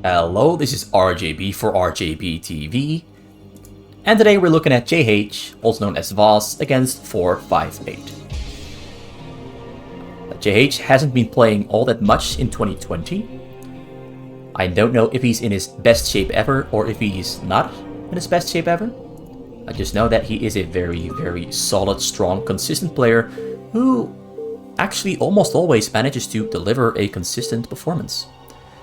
Hello, this is RJB for RJB TV, and today we're looking at JH, also known as Voss, against 458. JH hasn't been playing all that much in 2020. I don't know if he's in his best shape ever or if he's not in his best shape ever. I just know that he is a very, very solid, strong, consistent player who actually almost always manages to deliver a consistent performance.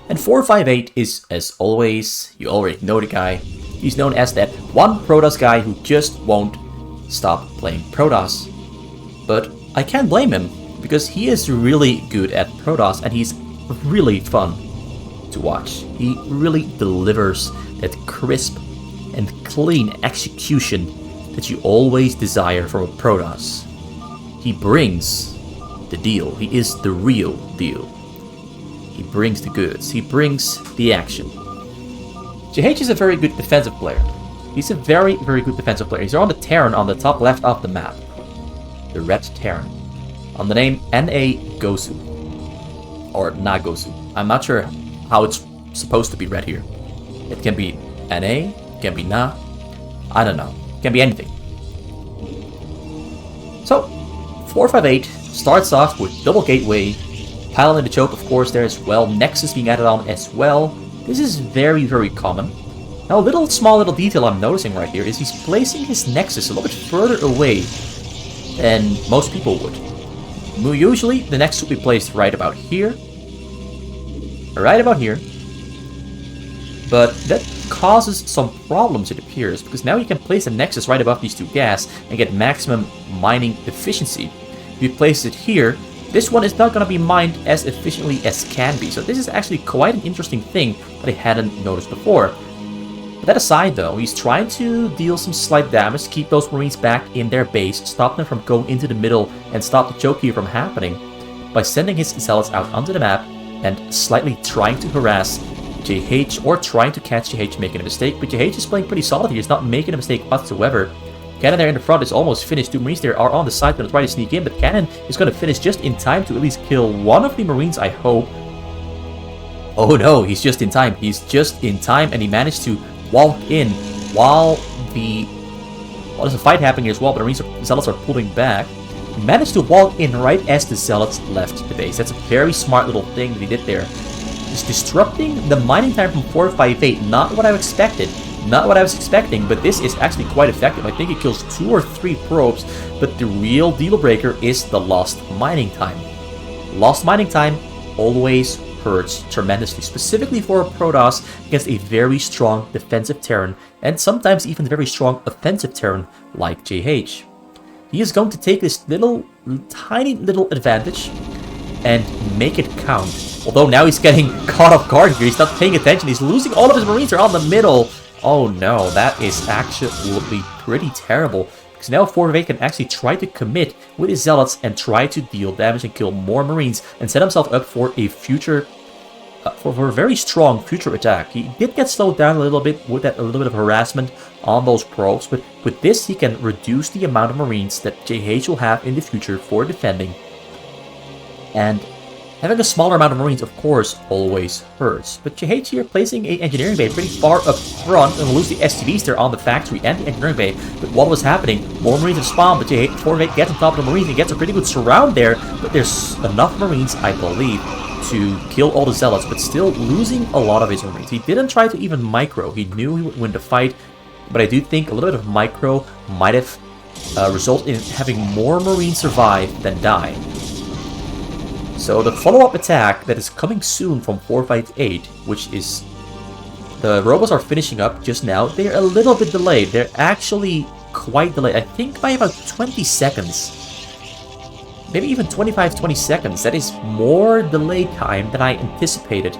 And 458 is, as always, you already know the guy. He's known as that one Protoss guy who just won't stop playing Protoss. But I can't blame him, because he is really good at Protoss and he's really fun to watch. He really delivers that crisp and clean execution that you always desire from a Protoss. He brings the deal. He is the real deal. He brings the goods. He brings the action. JH is a very good defensive player. He's a very, very good defensive player. He's on the Terran on the top left of the map. The red Terran. On the name N.A. Gosu. Or Nagosu. I'm not sure how it's supposed to be read here. It can be N.A., it can be Na. I don't know. It can be anything. So, 458 starts off with double gateway. Pile in the choke, of course, there as well. Nexus being added on as well. This is very, very common. Now, a small little detail I'm noticing right here is he's placing his Nexus a little bit further away than most people would. Usually, the Nexus would be placed right about here. Right about here. But that causes some problems, it appears, because now you can place a Nexus right above these two gas and get maximum mining efficiency. If you place it here, this one is not going to be mined as efficiently as can be. So this is actually quite an interesting thing that I hadn't noticed before. But that aside though, he's trying to deal some slight damage, keep those Marines back in their base, stop them from going into the middle, and stop the choke here from happening by sending his Zealots out onto the map and slightly trying to harass JH or trying to catch JH making a mistake. But JH is playing pretty solid here. He's not making a mistake whatsoever. Cannon there in the front is almost finished. Two Marines there are on the side going to try to sneak in, but Cannon is going to finish just in time to at least kill one of the Marines, I hope. Oh no, he's just in time. He's just in time, and he managed to walk in while there's a fight happening as well, but the Zealots are pulling back. He managed to walk in right as the Zealots left the base. That's a very smart little thing that he did there. He's disrupting the mining time from 458. Not what I expected. Not what I was expecting, but this is actually quite effective. I think it kills 2 or 3 probes, but the real deal breaker is the lost mining time. Lost mining time always hurts tremendously, specifically for a Protoss against a very strong defensive Terran, and sometimes even very strong offensive Terran like JH. He is going to take this tiny little advantage and make it count. Although now he's getting caught off guard here. He's not paying attention. He's losing all of his Marines are on the middle. Oh no, that is actually pretty terrible. Because now 458 can actually try to commit with his Zealots and try to deal damage and kill more Marines and set himself up for a future, for a very strong future attack. He did get slowed down a little bit with that little bit of harassment on those probes, but with this he can reduce the amount of Marines that JH will have in the future for defending. And having a smaller amount of Marines, of course, always hurts. But JH here placing an engineering bay pretty far up front and lose the STVs there on the factory and the engineering bay. But what was happening? More Marines have spawned, but JH 458 gets on top of the Marines and gets a pretty good surround there. But there's enough Marines, I believe, to kill all the Zealots, but still losing a lot of his Marines. He didn't try to even micro. He knew he would win the fight, but I do think a little bit of micro might have resulted in having more Marines survive than die. So the follow-up attack that is coming soon from 458, which is... The robots are finishing up just now. They're a little bit delayed. They're actually quite delayed. I think by about 20 seconds. Maybe even 20 seconds. That is more delay time than I anticipated.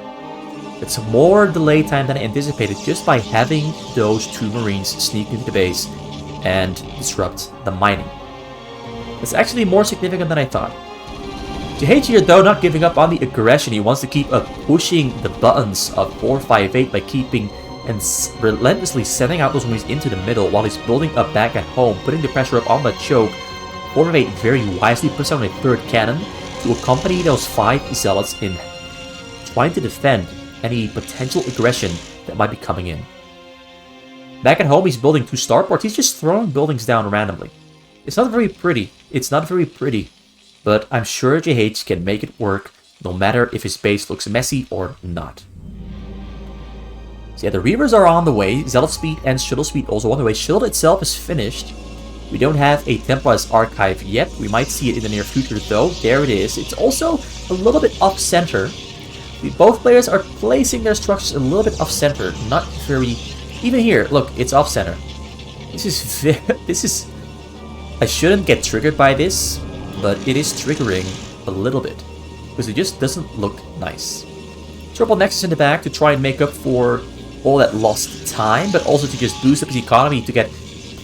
It's more delay time than I anticipated just by having those 2 Marines sneak into the base and disrupt the mining. It's actually more significant than I thought. JH here, though, not giving up on the aggression. He wants to keep pushing the buttons of 458 by keeping and relentlessly sending out those Marines into the middle while he's building up back at home, putting the pressure up on the choke. 458 very wisely puts down a 3rd cannon to accompany those 5 Zealots in trying to defend any potential aggression that might be coming in. Back at home, he's building 2 starports. He's just throwing buildings down randomly. It's not very pretty. It's not very pretty. But I'm sure JH can make it work, no matter if his base looks messy or not. So yeah, the Reavers are on the way. Zealot speed and Shuttle speed also on the way. Shuttle itself is finished. We don't have a Templars archive yet. We might see it in the near future though. There it is. It's also a little bit off-center. Both players are placing their structures a little bit off-center. Not very... Even here, look, it's off-center. This is... I shouldn't get triggered by this, but it is triggering a little bit. Because it just doesn't look nice. Triple Nexus in the back to try and make up for all that lost time, but also to just boost up his economy to get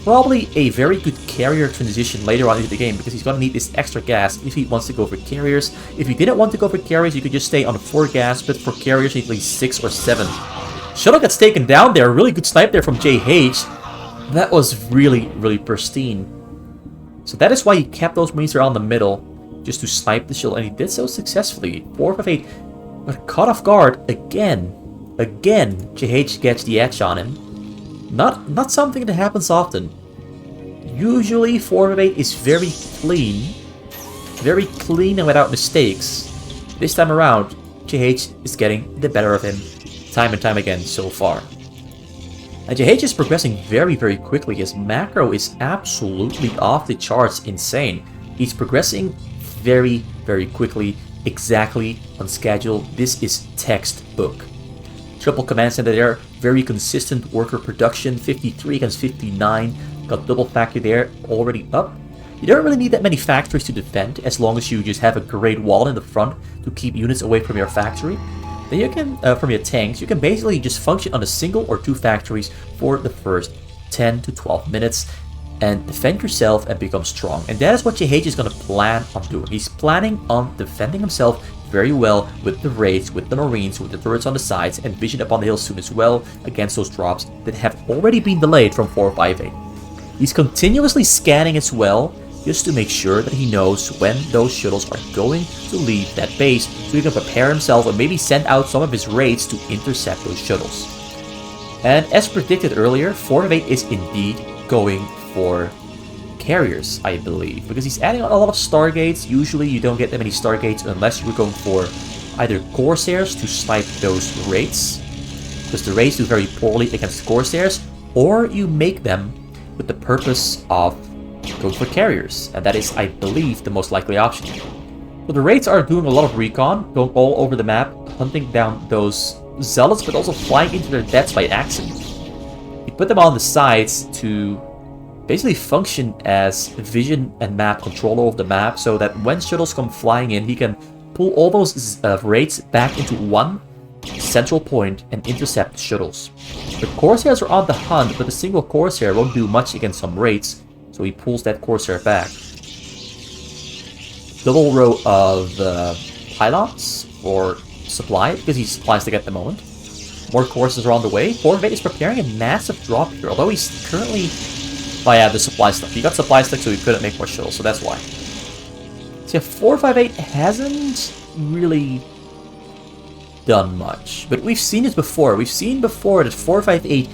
probably a very good carrier transition later on into the game, because he's going to need this extra gas if he wants to go for carriers. If he didn't want to go for carriers, you could just stay on 4 gas, but for carriers, you need at least 6 or 7. Shuttle gets taken down there. Really good snipe there from JH. That was really, really pristine. So that is why he kept those Marines around the middle, just to snipe the shuttle, and he did so successfully. 458, but caught off guard again. Again, JH gets the edge on him. Not something that happens often. Usually 458 is very clean and without mistakes. This time around, JH is getting the better of him time and time again so far. And JH is progressing very, very quickly. His macro is absolutely off the charts insane. He's progressing very, very quickly, exactly on schedule. This is textbook. Triple command center there, very consistent worker production, 53 against 59, got double factory there, already up. You don't really need that many factories to defend, as long as you just have a great wall in the front to keep units away from your factory. Then you can, from your tanks, you can basically just function on a single or 2 factories for the first 10 to 12 minutes and defend yourself and become strong. And that is what JH is going to plan on doing. He's planning on defending himself very well with the raids, with the Marines, with the turrets on the sides, and vision up on the hill soon as well against those drops that have already been delayed from 458. He's continuously scanning as well, just to make sure that he knows when those shuttles are going to leave that base, so he can prepare himself and maybe send out some of his raids to intercept those shuttles. And as predicted earlier, 458 is indeed going for carriers, I believe, because he's adding on a lot of Stargates. Usually you don't get that many Stargates unless you're going for either Corsairs to snipe those raids, because the raids do very poorly against Corsairs, or you make them with the purpose of going for carriers, and that is, I believe, the most likely option. So the raids are doing a lot of recon, going all over the map, hunting down those zealots, but also flying into their deaths by accident. You put them on the sides to basically function as vision and map controller of the map, so that when shuttles come flying in, he can pull all those raids back into one central point and intercept shuttles. The Corsairs are on the hunt, but a single Corsair won't do much against some raids, so he pulls that Corsair back. Double row of pylons for supply, because he supplies to get the moment. More Corsairs are on the way. 458 is preparing a massive drop here, although he's currently... Oh yeah, the supply stuff. He got supply stuff, so he couldn't make more shuttles, so that's why. So yeah, 458 hasn't really done much. But we've seen it before. We've seen before that 458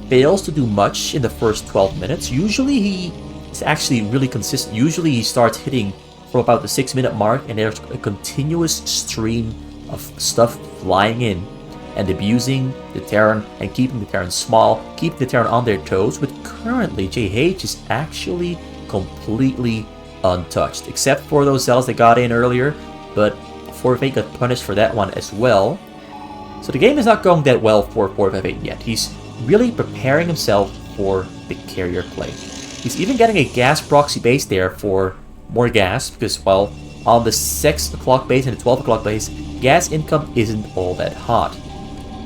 fails to do much in the first 12 minutes. Usually he is actually really consistent. Usually he starts hitting from about the 6-minute mark, and there's a continuous stream of stuff flying in and abusing the Terran and keeping the Terran small, keeping the Terran on their toes. But currently JH is actually completely untouched, except for those cells that got in earlier, but 458 got punished for that one as well. So the game is not going that well for 458 yet. He's really preparing himself for the carrier play. He's even getting a gas proxy base there for more gas, because, well, on the 6 o'clock base and the 12 o'clock base, gas income isn't all that hot.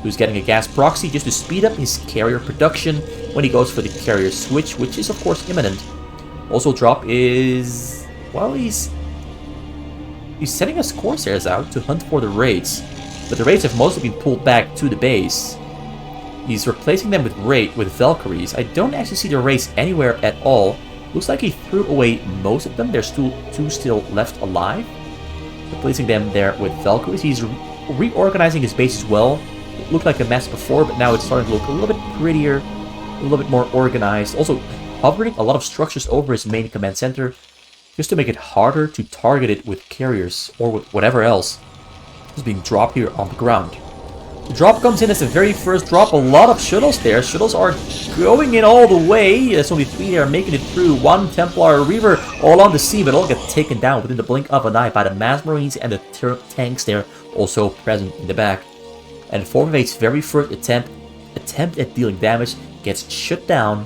He's getting a gas proxy just to speed up his carrier production when he goes for the carrier switch, which is of course imminent. Also drop is... well, he's sending his Corsairs out to hunt for the raids, but the raids have mostly been pulled back to the base. He's replacing them with Valkyries. I don't actually see the raids anywhere at all. Looks like he threw away most of them. There's two still left alive. Replacing them there with Valkyries. He's reorganizing his base as well. It looked like a mess before, but now it's starting to look a little bit prettier, a little bit more organized. Also, hovering a lot of structures over his main command center, just to make it harder to target it with carriers or with whatever else is being dropped here on the ground. The drop comes in as the very first drop. A lot of shuttles there. Shuttles are going in all the way. There's only 3 there making it through. 1 Templar Reaver all on the scene, but all get taken down within the blink of an eye by the mass marines and the tanks there also present in the back. And 458's very first attempt at dealing damage gets shut down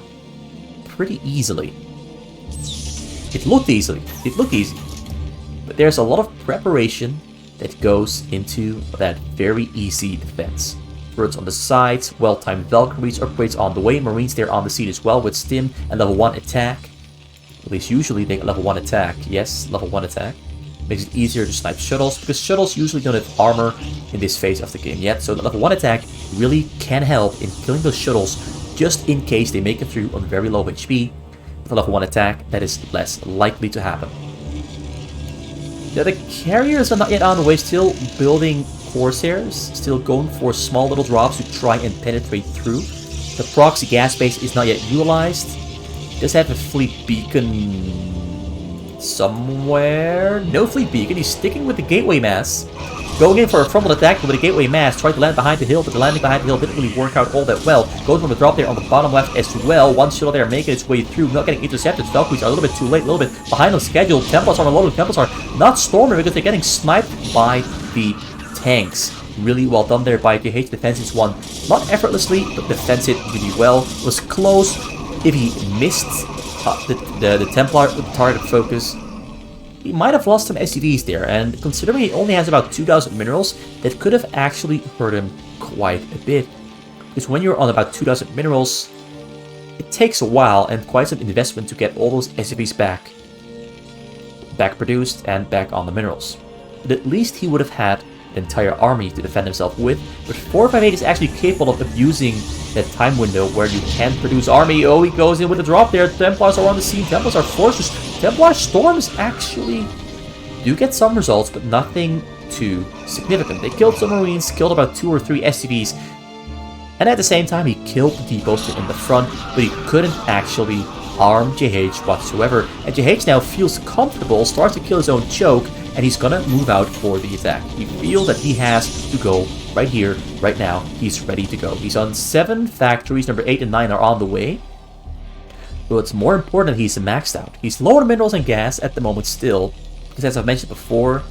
pretty easily. It looked easy, but there's a lot of preparation that goes into that very easy defense. Birds on the sides, well-timed Valkyries, upgrades on the way, Marines there on the scene as well with Stim and level 1 attack. At least usually they get level 1 attack. Yes, level 1 attack. Makes it easier to snipe shuttles, because shuttles usually don't have armor in this phase of the game yet, so the level 1 attack really can help in killing those shuttles just in case they make it through on very low HP. With a level 1 attack, that is less likely to happen. Now, the carriers are not yet on the way, still building Corsairs, still going for small little drops to try and penetrate through. The proxy gas base is not yet utilized. It does have a fleet beacon somewhere. No fleet beacon, he's sticking with the gateway mass. Going in for a frontal attack with a gateway mass, tried to land behind the hill, but the landing behind the hill didn't really work out all that well. Going from the drop there on the bottom left as well. 1 shuttle there making its way through, not getting intercepted. Valkyries are a little bit too late, a little bit behind on schedule. Templars are loaded. Templars are not storming because they're getting sniped by the tanks. Really well done there by JH. Defenses one. Not effortlessly, but defends it really well. It was close. If he missed the Templar with the target focus, he might have lost some SCVs there, and considering he only has about 2,000 minerals, that could have actually hurt him quite a bit. Because when you're on about 2,000 minerals, it takes a while and quite some investment to get all those SCVs back produced and back on the minerals. But at least he would have had the entire army to defend himself with, but 458 is actually capable of abusing that time window where you can produce army. Oh, he goes in with a drop there. Templars are on the scene. Templars are forces. Templar storms actually do get some results, but nothing too significant. They killed some Marines, killed about 2 or 3 SCVs, and at the same time he killed the depots in the front, but he couldn't actually arm JH whatsoever. And JH now feels comfortable, starts to kill his own choke, and he's gonna move out for the attack. He feels that he has to go right here, right now. He's ready to go. He's on 7 factories, number 8 and 9 are on the way. But what's more important, he's maxed out. He's low on minerals and gas at the moment still, because as I've mentioned before,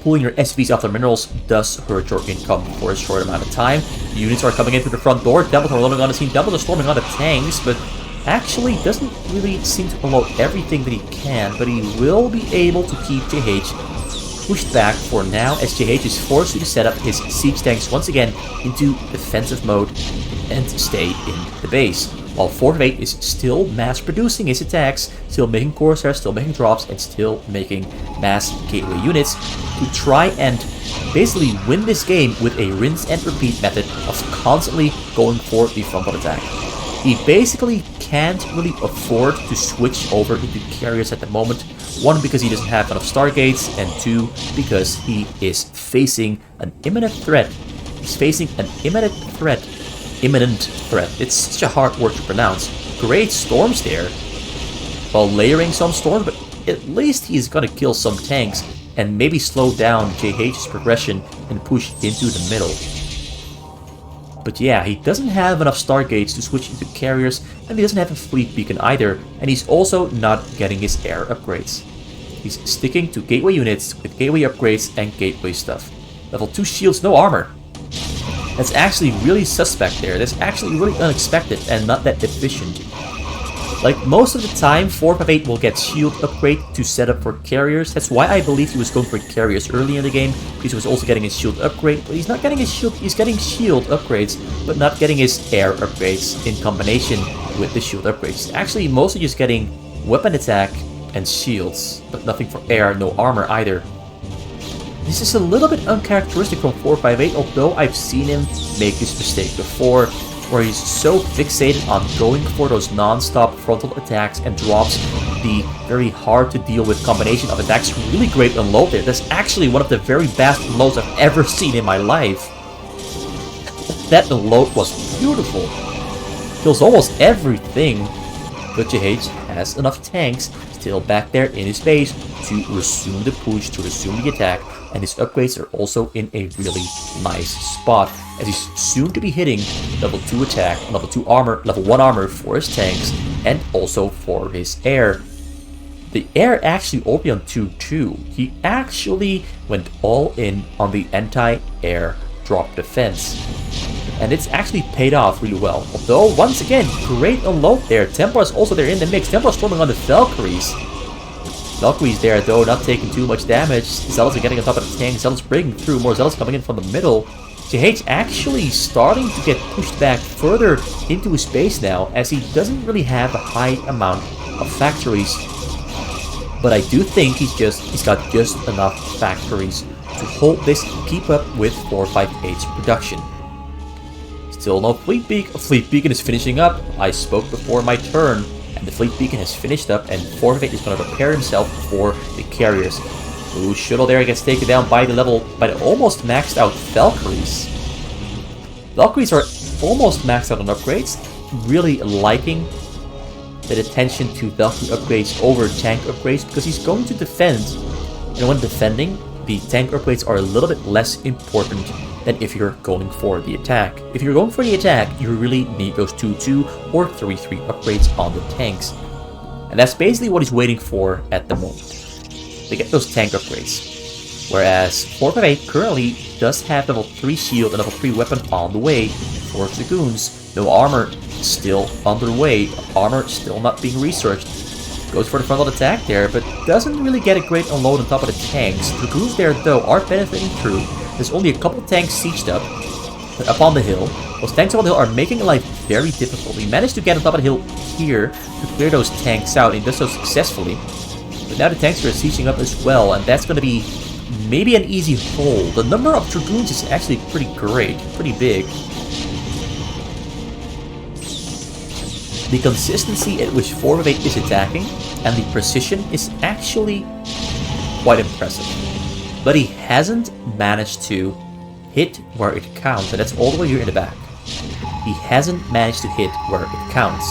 pulling your SCVs off the minerals does hurt your income for a short amount of time. Units are coming in through the front door. Devils are loading on the scene. Devils are storming on the tanks, but actually doesn't really seem to unload everything that he can, but he will be able to keep JH pushed back for now, as JH is forced to set up his siege tanks once again into defensive mode and stay in the base. While 458 is still mass producing his attacks, still making Corsairs, still making drops, and still making mass gateway units to try and basically win this game with a rinse and repeat method of constantly going for the frontal attack. He basically can't really afford to switch over into carriers at the moment. 1, because he doesn't have enough Stargates, and 2, because he is facing an imminent threat. He's facing an imminent threat. It's such a hard word to pronounce. Great storms there, while layering some storms, but at least he's gonna kill some tanks and maybe slow down JH's progression and push into the middle. But yeah, he doesn't have enough Stargates to switch into carriers, and he doesn't have a fleet beacon either, and he's also not getting his air upgrades. He's sticking to gateway units with gateway upgrades and gateway stuff. Level 2 shields, no armor. That's actually really suspect there. That's actually really unexpected and not that efficient. Like most of the time, 458 will get shield upgrade to set up for carriers. That's why I believe he was going for carriers early in the game, because he was also getting his shield upgrade. But he's not getting his shield, he's getting shield upgrades, but not getting his air upgrades in combination with the shield upgrades. Actually, mostly just getting weapon attack and shields, but nothing for air, no armor either. This is a little bit uncharacteristic from 458, although I've seen him make this mistake before, where he's so fixated on going for those non-stop frontal attacks and drops the very hard to deal with combination of attacks. Really great unload there. That's actually one of the very best unloads I've ever seen in my life. That unload was beautiful. Kills almost everything. But JH has enough tanks still back there in his base to resume the push, to resume the attack, and his upgrades are also in a really nice spot, as he's soon to be hitting level 2 attack, level 2 armor, level 1 armor for his tanks, and also for his air. The air actually OP on 2-2. He actually went all in on the anti-air drop defense. And it's actually paid off really well. Although, once again, great unload there. Templar's also there in the mix. Templar's storming on the Valkyries. Valkyries there, though, not taking too much damage. Zealots are getting on top of the tank. Zealots breaking through. More Zealots coming in from the middle. JH actually starting to get pushed back further into his base now, as he doesn't really have a high amount of factories. But I do think he's got just enough factories to hold this, keep up with 458's production. Still no Fleet Beacon. Fleet Beacon is finishing up. I spoke before my turn, and the Fleet Beacon has finished up, and 458 is going to prepare himself for the carriers. Ooh, Shuttle there gets taken down by the almost maxed out Valkyries. Valkyries are almost maxed out on upgrades. Really liking the attention to Valkyrie upgrades over tank upgrades, because he's going to defend, and when defending, the tank upgrades are a little bit less important than if you're going for the attack. If you're going for the attack, you really need those 2-2 or 3-3 upgrades on the tanks. And that's basically what he's waiting for at the moment, to get those tank upgrades. Whereas 458 currently does have level 3 shield and level 3 weapon on the way for Dragoons. No armor still underway, armor still not being researched. Goes for the frontal attack there, but doesn't really get a great unload on top of the tanks. Dragoons there, though, are benefiting through. There's only a couple tanks sieged up on the hill. Those tanks on the hill are making life very difficult. He managed to get on top of the hill here to clear those tanks out, and he does so successfully. But now the tanks are sieging up as well, and that's going to be maybe an easy hold. The number of Dragoons is actually pretty great, pretty big. The consistency at which 458 is attacking and the precision is actually quite impressive. But he hasn't managed to hit where it counts, and that's all the way here in the back. He hasn't managed to hit where it counts.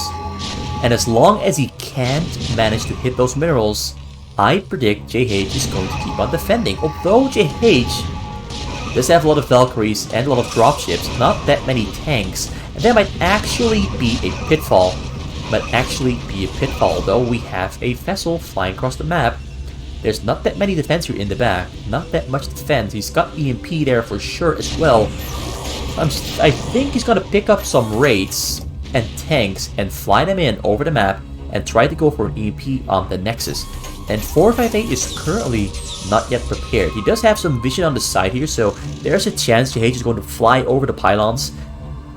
And as long as he can't manage to hit those minerals, I predict JH is going to keep on defending. Although JH does have a lot of Valkyries and a lot of dropships, not that many tanks, and that might actually be a pitfall. Though we have a vessel flying across the map. There's not that many defense here in the back, not that much defense. He's got EMP there for sure as well. I think he's gonna pick up some raids and tanks and fly them in over the map and try to go for an EMP on the Nexus. And 458 is currently not yet prepared. He does have some vision on the side here, so there's a chance JH is going to fly over the pylons,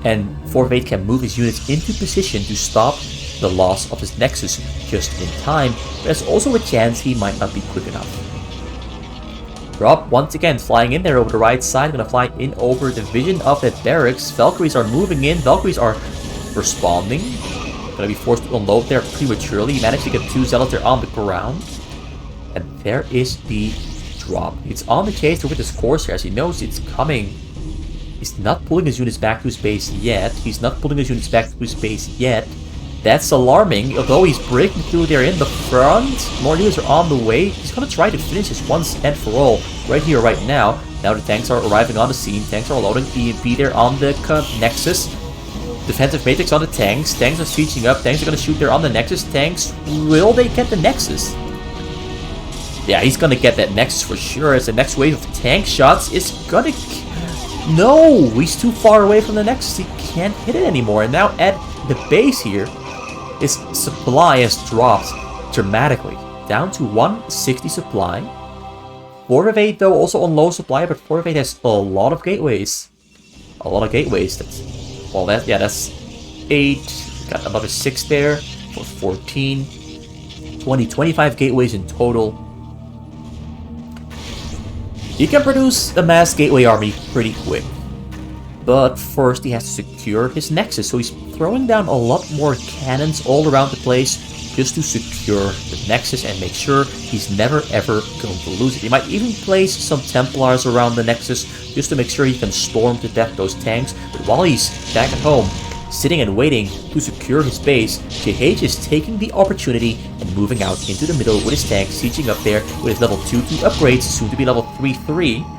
and 458 can move his units into position to stop the loss of his Nexus just in time. But there's also a chance he might not be quick enough. Drop once again flying in there over the right side. Gonna fly in over the vision of that barracks. Valkyries are moving in. Valkyries are responding. Gonna be forced to unload there prematurely. He managed to get 2 Zealots there on the ground. And there is the drop. It's on the chase with his Corsair as he knows it's coming. He's not pulling his units back to his base yet. That's alarming, although he's breaking through there in the front. More units are on the way. He's going to try to finish this once and for all right here, right now. Now the tanks are arriving on the scene. Tanks are loading EMP there on the Nexus. Defensive matrix on the tanks. Tanks are sieging up. Tanks are going to shoot there on the Nexus. Tanks, will they get the Nexus? Yeah, he's going to get that Nexus for sure, as the next wave of tank shots is going to... No! He's too far away from the Nexus. He can't hit it anymore. And now at the base here, his supply has dropped dramatically, down to 160 supply. 458 though also on low supply, but 458 has a lot of gateways. That's 8. Got another 6 there for 14. 25 gateways in total. He can produce a mass gateway army pretty quick. But first he has to secure his Nexus, so he's throwing down a lot more cannons all around the place just to secure the Nexus and make sure he's never ever going to lose it. He might even place some Templars around the Nexus just to make sure he can storm to death those tanks. But while he's back at home, sitting and waiting to secure his base, JH is taking the opportunity and moving out into the middle with his tank, sieging up there with his level 2 upgrades, soon to be level 3-3.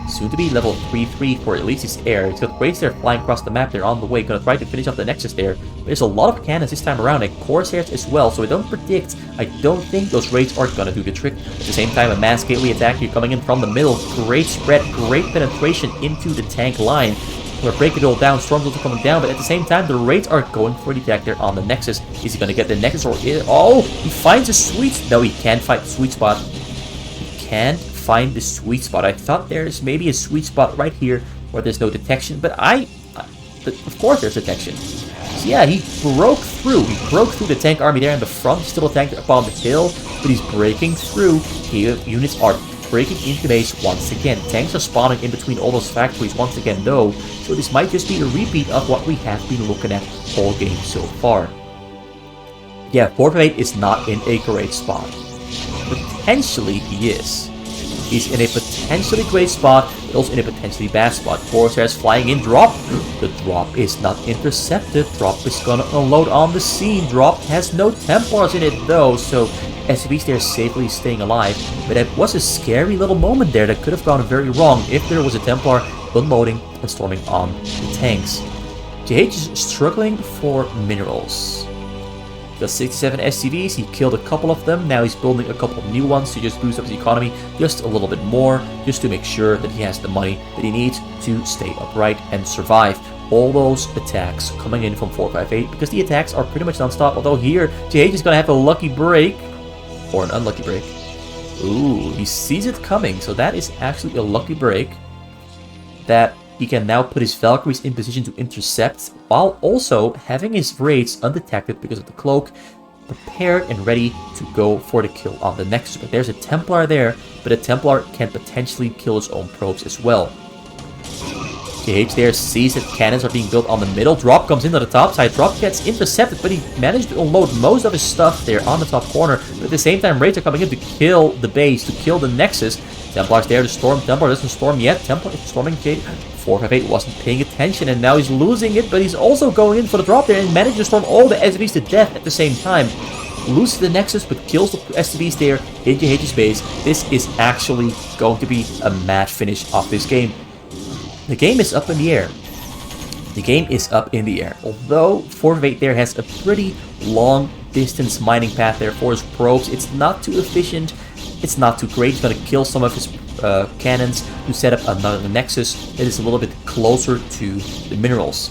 Soon to be level 3-3 for at least his air. He's got Raids there flying across the map. They're on the way. Gonna try to finish off the Nexus there. There's a lot of cannons this time around and Corsairs as well. So I don't think those Raids are gonna do the trick. At the same time, a mass gateway attack here coming in from the middle. Great spread, great penetration into the tank line. We're breaking it all down. Storm's also coming down, but at the same time, the Raids are going for the attack there on the Nexus. Is he gonna get the Nexus or... Oh! He finds a sweet... No, he can't find the sweet spot. He can't find the sweet spot. I thought there's maybe a sweet spot right here where there's no detection, but of course there's detection. So yeah, he broke through. He broke through the tank army there in the front. Still a tank up on the hill, but he's breaking through. Units are breaking into base once again. Tanks are spawning in between all those factories once again though, so this might just be a repeat of what we have been looking at all game so far. Yeah, 458 is not in a great spot. Potentially he is. He's in a potentially great spot, but also in a potentially bad spot. Corsairs flying in, drop. The drop is not intercepted. Drop is gonna unload on the scene. Drop has no Templars in it though, so SCVs there safely staying alive. But it was a scary little moment there that could have gone very wrong if there was a Templar unloading and storming on the tanks. JH is struggling for minerals. The 67 SCVs, he killed a couple of them. Now he's building a couple of new ones to just boost up his economy just a little bit more, just to make sure that he has the money that he needs to stay upright and survive all those attacks coming in from 458, because the attacks are pretty much non-stop. Although here, JH is going to have a lucky break, or an unlucky break. Ooh, he sees it coming, so that is actually a lucky break that he can now put his Valkyries in position to intercept, while also having his Raids undetected because of the cloak, prepared and ready to go for the kill on the Nexus. But there's a Templar there, but a Templar can potentially kill his own probes as well. JH there sees that cannons are being built on the middle. Drop comes into the top side. Drop gets intercepted, but he managed to unload most of his stuff there on the top corner. But at the same time, Raids are coming in to kill the base, to kill the Nexus. Templar's there to storm. Templar doesn't storm yet. Templar is storming. 458 wasn't paying attention, and now he's losing it, but he's also going in for the drop there and managed to storm all the SCVs to death at the same time. Loses the Nexus, but kills the SCVs there in JH's base. This is actually going to be a mad finish of this game. The game is up in the air. The game is up in the air. Although 458 there has a pretty long distance mining path there for his probes, it's not too efficient. It's not too great. He's going to kill some of his cannons to set up another Nexus that is a little bit closer to the minerals.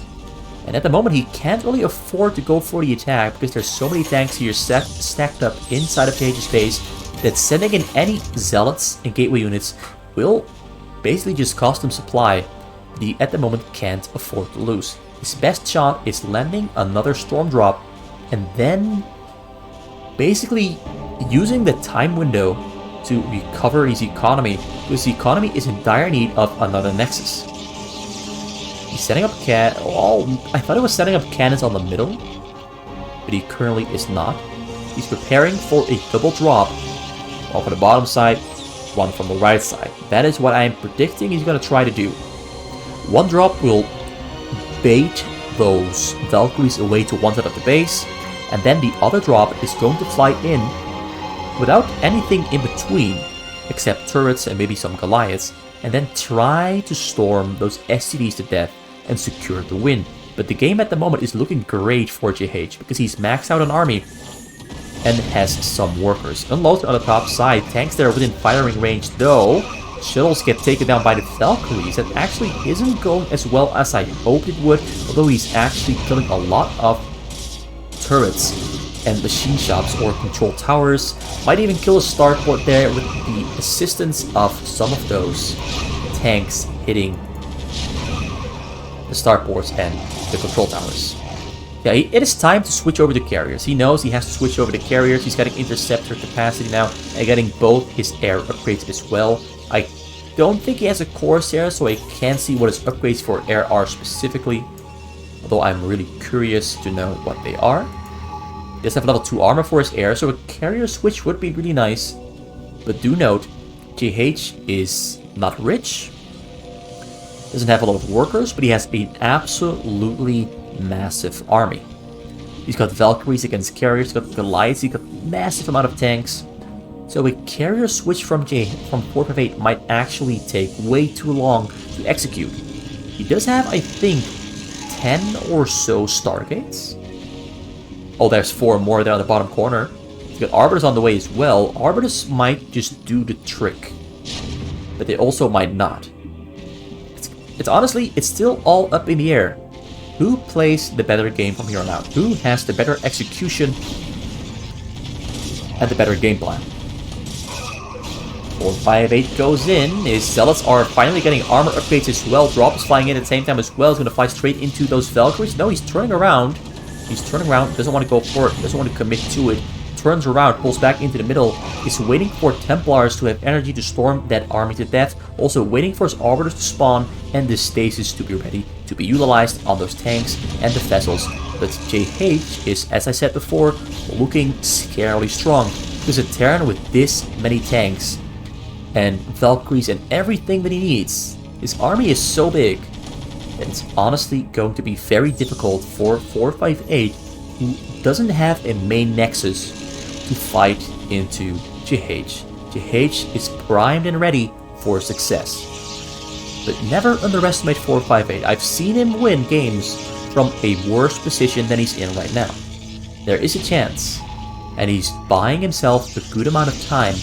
And at the moment, he can't really afford to go for the attack because there's so many tanks here stacked up inside of JH's base that sending in any Zealots and Gateway units will basically just cost him supply that he at the moment can't afford to lose. His best shot is landing another Storm Drop and then basically using the time window to recover his economy, because the economy is in dire need of another Nexus. He's setting up I thought he was setting up cannons on the middle, but he currently is not. He's preparing for a double drop, one from the bottom side, one from the right side. That is what I am predicting he's going to try to do. One drop will bait those Valkyries away to one side of the base, and then the other drop is going to fly in without anything in between, except turrets and maybe some Goliaths, and then try to storm those SCVs to death and secure the win. But the game at the moment is looking great for JH, because he's maxed out an army and has some workers. Unloaded on the top side, tanks that are within firing range though. Shuttles get taken down by the Valkyries. That actually isn't going as well as I hoped it would, although he's actually killing a lot of turrets and machine shops or control towers. Might even kill a starport there with the assistance of some of those tanks hitting the starports and the control towers. Yeah, it is time to switch over to carriers. He knows he has to switch over to carriers. He's getting interceptor capacity now and getting both his air upgrades as well. I don't think he has a Corsair, so I can't see what his upgrades for air are specifically, although I'm really curious to know what they are. He does have level 2 armor for his air, so a carrier switch would be really nice. But do note, JH is not rich. Doesn't have a lot of workers, but he has an absolutely massive army. He's got Valkyries against carriers, he's got Goliaths, he's got massive amount of tanks. So a carrier switch from 458 might actually take way too long to execute. He does have, I think, 10 or so Stargates. Oh, there's 4 more there on the bottom corner. He's got Arbiters on the way as well. Arbiters might just do the trick, but they also might not. It's honestly, it's still all up in the air. Who plays the better game from here on out? Who has the better execution and the better game plan? 458 goes in. His Zealots are finally getting armor upgrades as well. Drop is flying in at the same time as well. He's going to fly straight into those Valkyries. No, he's turning around. He's turning around. Doesn't want to go for it. Doesn't want to commit to it. Turns around. Pulls back into the middle. He's waiting for Templars to have energy to storm that army to death. Also waiting for his Arbiters to spawn and the stasis to be ready to be utilized on those tanks and the vessels. But JH is, as I said before, looking scarily strong. Because a Terran with this many tanks and Valkyries and everything that he needs, his army is so big that it's honestly going to be very difficult for 458, who doesn't have a main nexus, to fight into JH. JH is primed and ready for success. But never underestimate 458. I've seen him win games from a worse position than he's in right now. There is a chance, and he's buying himself a good amount of time.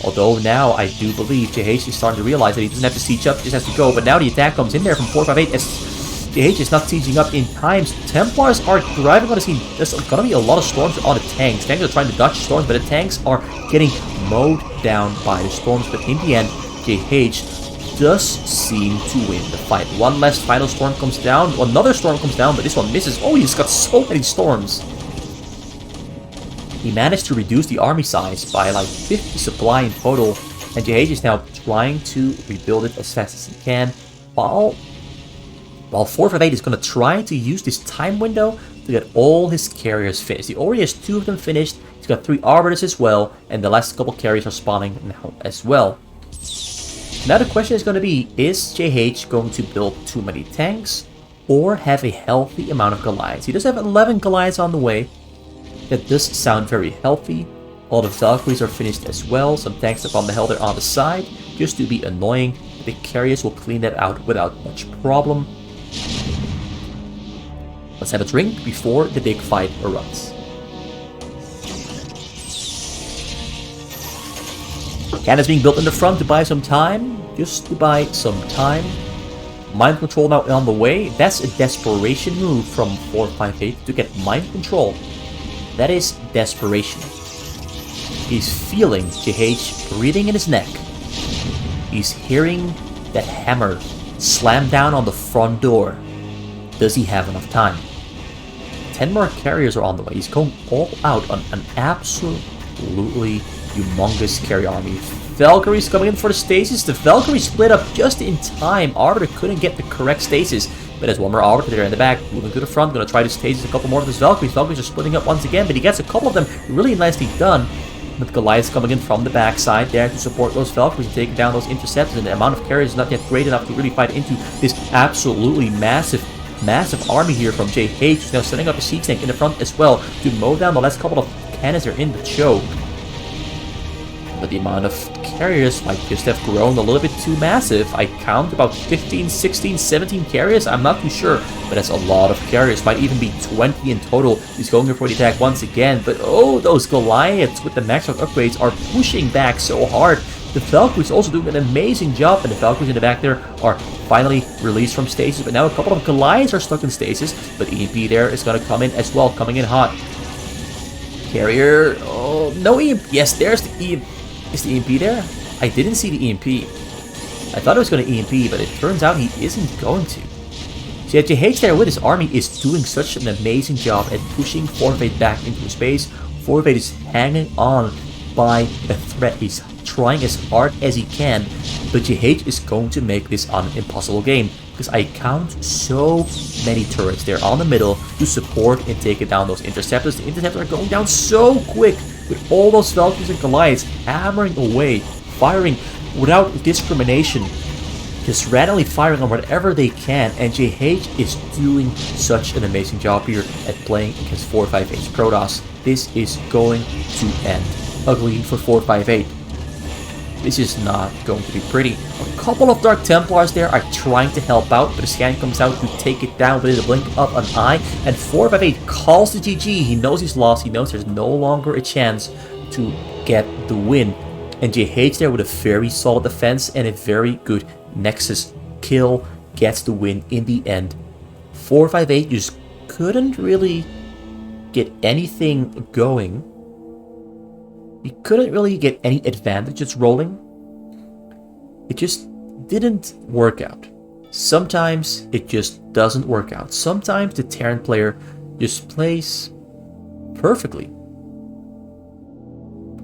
Although now I do believe JH is starting to realize that he doesn't have to siege up, he just has to go. But now the attack comes in there from 458 as JH is not sieging up in time. Templars are driving on the scene. There's going to be a lot of storms on the tanks. Tanks are trying to dodge storms, but the tanks are getting mowed down by the storms. But in the end, JH does seem to win the fight. One last final storm comes down. Another storm comes down, but this one misses. Oh, he's got so many storms. He managed to reduce the army size by like 50 supply in total, and JH is now trying to rebuild it as fast as he can, while 458 is going to try to use this time window to get all his carriers finished. He already has 2 of them finished, he's got 3 Arbiters as well, and the last couple carriers are spawning now as well. Now the question is going to be, is JH going to build too many tanks, or have a healthy amount of Goliaths? He does have 11 Goliaths on the way. That does sound very healthy. All the Valkyries are finished as well. Some tanks up on the hill there on the side, just to be annoying. The carriers will clean that out without much problem. Let's have a drink before the big fight erupts. Cannons being built in the front to buy some time. Just to buy some time. Mind control now on the way. That's a desperation move from 458 to get mind control. That is desperation. He's feeling JH breathing in his neck. He's hearing that hammer slam down on the front door. Does he have enough time? 10 more carriers are on the way. He's going all out on an absolutely humongous carrier army. Valkyries coming in for the stasis. The Valkyrie split up just in time. Arbiter couldn't get the correct stasis. But there's one more Arbiter there in the back, moving to the front, going to try to stasis a couple more of his Valkyries. Valkyries are splitting up once again, but he gets a couple of them really nicely done. With Goliaths coming in from the backside there to support those Valkyries and taking down those interceptors. And the amount of carriers is not yet great enough to really fight into this absolutely massive army here from JH, who's now setting up a siege tank in the front as well to mow down the last couple of cannons that are in the choke. But the amount of carriers might just have grown a little bit too massive. I count about 15, 16, 17 carriers. I'm not too sure, but that's a lot of carriers. Might even be 20 in total. He's going here for the attack once again. But oh, those Goliaths with the max out upgrades are pushing back so hard. The Valkyries also doing an amazing job, and the Valkyries in the back there are finally released from stasis. But now a couple of Goliaths are stuck in stasis, but EMP there is going to come in as well, coming in hot. Carrier, oh, no EMP. Yes, there's the EMP. Is the EMP there? I didn't see the EMP. I thought it was going to EMP, but it turns out he isn't going to. So yeah, JH there with his army is doing such an amazing job at pushing 458 back into space. 458 is hanging on by a thread. He's trying as hard as he can, but JH is going to make this an impossible game, because I count so many turrets there on the middle to support and take it down those interceptors. The interceptors are going down so quick with all those Valkyries and Goliaths hammering away, firing without discrimination, just randomly firing on whatever they can, and JH is doing such an amazing job here at playing against 458's Protoss. This is going to end ugly for 458. This is not going to be pretty. A couple of Dark Templars there are trying to help out, but the scan comes out to take it down within the blink of an eye, and 458 calls the GG. He knows he's lost. He knows there's no longer a chance to get the win. And JH there with a very solid defense and a very good Nexus kill gets the win in the end. 458 just couldn't really get anything going. He couldn't really get any advantages rolling. It just didn't work out. Sometimes it just doesn't work out. Sometimes the Terran player just plays perfectly.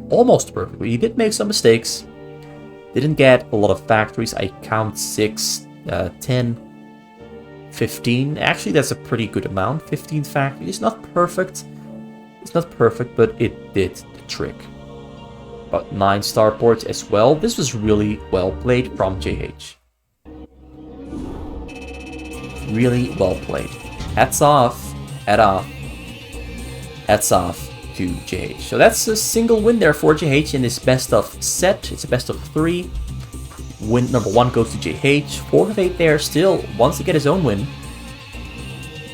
Almost perfectly. He did make some mistakes. Didn't get a lot of factories. I count 6, 10, 15. Actually, that's a pretty good amount. 15 factories. It's not perfect. It's not perfect, but it did the trick. About 9 starports as well. This was really well played from JH. Really well played. Hats off. Hats off to JH. So that's a single win there for JH in this best of set. It's a best of 3. Win number 1 goes to JH. 458 there still wants to get his own win.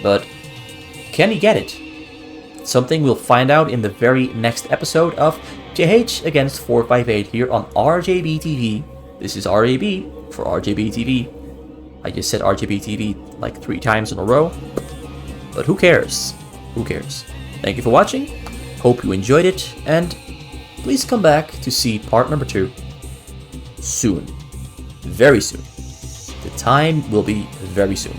But can he get it? Something we'll find out in the very next episode of JH against 458 here on RJB TV. This is RAB for RJB TV. I just said RJB TV like 3 times in a row. But who cares? Who cares? Thank you for watching. Hope you enjoyed it. And please come back to see part number 2 soon. Very soon. The time will be very soon.